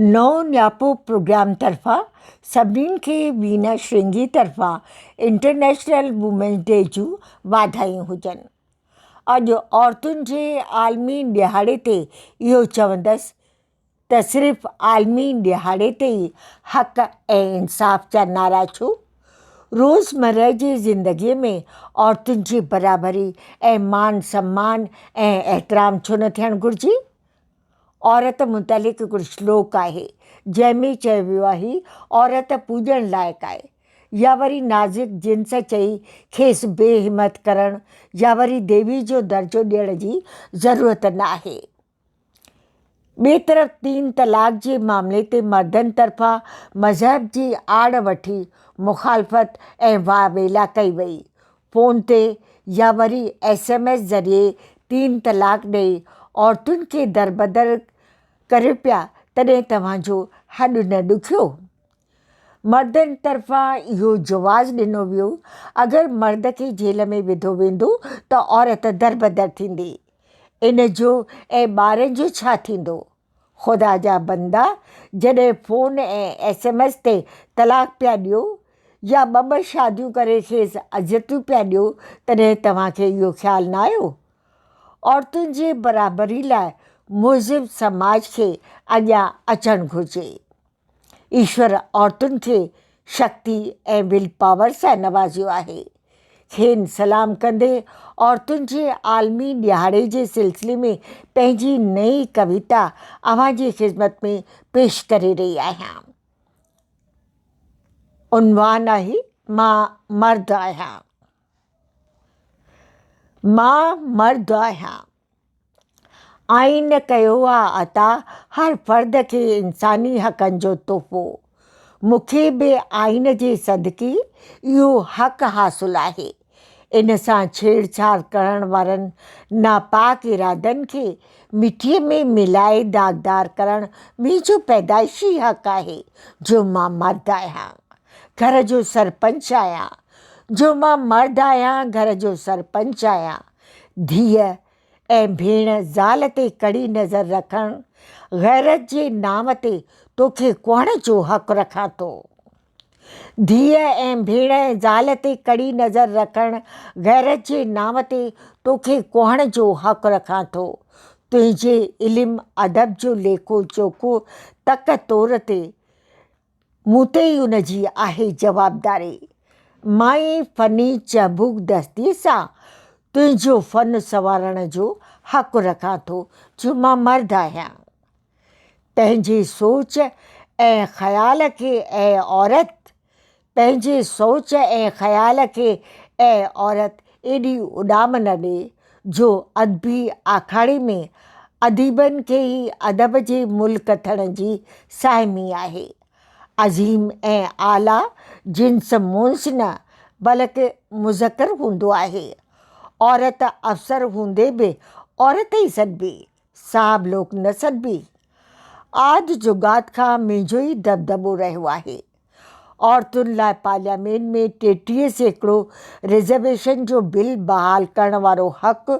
नओं न्यापो प्रोग्राम तरफ़ां सभिनीनि खे वीना श्रृंगी तरफ़ां इंटरनेशनल वुमेन्स डे जूं वाधायूं हुजनि। अॼु औरतुनि जे आलमी ॾिहाड़े ते इहो चवंदसि त सिर्फ़ु आलमी ॾिहाड़े ते ई हक़ ऐं इंसाफ़ जा नारा छो? रोज़मर्रा जी ज़िंदगीअ में औरतुनि जी बराबरी ऐं मान सम्मान ऐं एहतराम छो न थियणु घुरिजे? औरत मुतलिक़ हिकिड़ो श्लोक आहे जंहिंमें चयो वियो आहे औरत पूॼण लाइक़ु आहे, या वरी नाज़ुक जिन्स चई खेसि बेहिमत करणु या वरी देवी जो दर्जो ॾियण जी ज़रूरत न आहे। ॿिए तरफ़ 3 तलाक जे मामले ते मर्दनि तरफ़ां मज़हब जी आड़ वठी मुखालफ़त ऐं वावेला कई वई। फ़ोन ते या वरी SMS ज़रिए 3 तलाक ॾेई औरतुनि खे दरबदर करे पिया तॾहिं तव्हांजो हॾु न ॾुखियो? मर्दनि तरफ़ां इहो जवाज़ु ॾिनो वियो, अगरि मर्द खे जेल में विधो वेंदो त औरत दरबदर थींदी। इन जो ऐं ॿारनि जो छा थींदो? ख़ुदा जा बंदा, जॾहिं फ़ोन ऐं SMS ते तलाक पिया ॾियो या ॿ शादियूं करे खेसि अज़ियतूं पिया ॾियो तॾहिं तव्हांखे इहो ख़्यालु न आयो? औरतुनि जे बराबरी लाइ मुहज़िब समाज खे अॻियां अचणु घुरिजे। ईश्वर औरतुनि खे शक्ति ऐं विल पावर सां नवाज़ियो आहे। खेनि सलाम कंदे औरतुनि जे आलमी ॾिहाड़े जे सिलसिले में पंहिंजी नई कविता अव्हांजी ख़िदमत में पेश करे रही आहियां। उनवान आहे मां मर्द आहियां। मां मर्द आहियां। आइन कयो आहे अता हर फ़र्द खे इंसानी हक़नि जो तोहफ़ो। मूंखे बि आइन जे सदिक़े इहो हक़ हासिलु आहे। इन सां छेड़छाड़ करण वारनि नापाक इरादनि खे मिटीअ में मिलाए दाग़दार करणु मुंहिंजो पैदाइशी हक़ आहे जो मां मर्द आहियां, घर जो सरपंच आहियां। जो मां मर्द आहियां, घर जो सरपंच आहियां। धीअ ऐं भेण ज़ाल ते कड़ी नज़र रखणु ग़ैरत जे नाम ते तोखे कुहण जो हक़ रखां थो। धीअ ऐं भेण ज़ाल ते कड़ी नज़र रखणु ग़ैरत जे नाम ते तोखे कुहण जो हक़ रखां थो। तुंहिंजे इल्मु अदब जो लेखो चोखो तक तौर ते मूं ते ई उन जी आहे जवाबदारी। मां फ़नी चबूक दस्तीअ सां तुंहिंजो फ़न संवारण जो हक़ रखां थो जो मां मर्द आहियां। पंहिंजे सोच ऐं ख़्याल खे ऐं औरत पंहिंजे सोच ऐं ख़्याल खे ऐं औरत एॾी उॾाम न ॾे जो अदबी आखाड़े में अदीबनि खे ई अदब जे मुल्क थियण जी साइमी आहे। अज़ीम ऐं आला जिन्स मुंस न बल्कि मुज़कर हूंदो आहे। औरत अफ़सर हूंदे बि औरत ई सॾिबी, साहब लोग न सॾिबी। आदि जुगाद खां मुंहिंजो ई दबदबो रहियो आहे। औरतुनि लाइ पार्लियामेंट में 33% रिज़र्वेशन जो बिल बहाल करण वारो हक़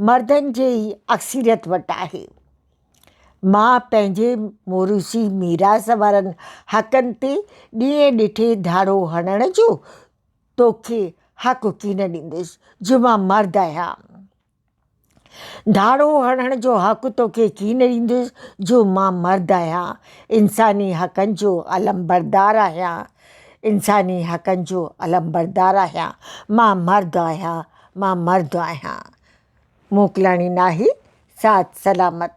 मर्दनि जे ई अक्सरियत वटि आहे। मां पंहिंजे मोरूसी मीरास वारनि हक़नि ते ॾींहं ॾिठे धाड़ो हणण जो तोखे हक़ कीन ॾींदुसि जो मां मर्द आहियां। धाड़ो हणण जो हक़ तोखे कीन ॾींदुसि जो मां मर्द आहियां। इंसानी हक़नि जो अलमबरदार आहियां। इंसानी हक़नि जो अलमबरदार आहियां। मां मर्द आहियां। मां मर्द आहियां। मोकिलाणी नाहे, साथ सलामत।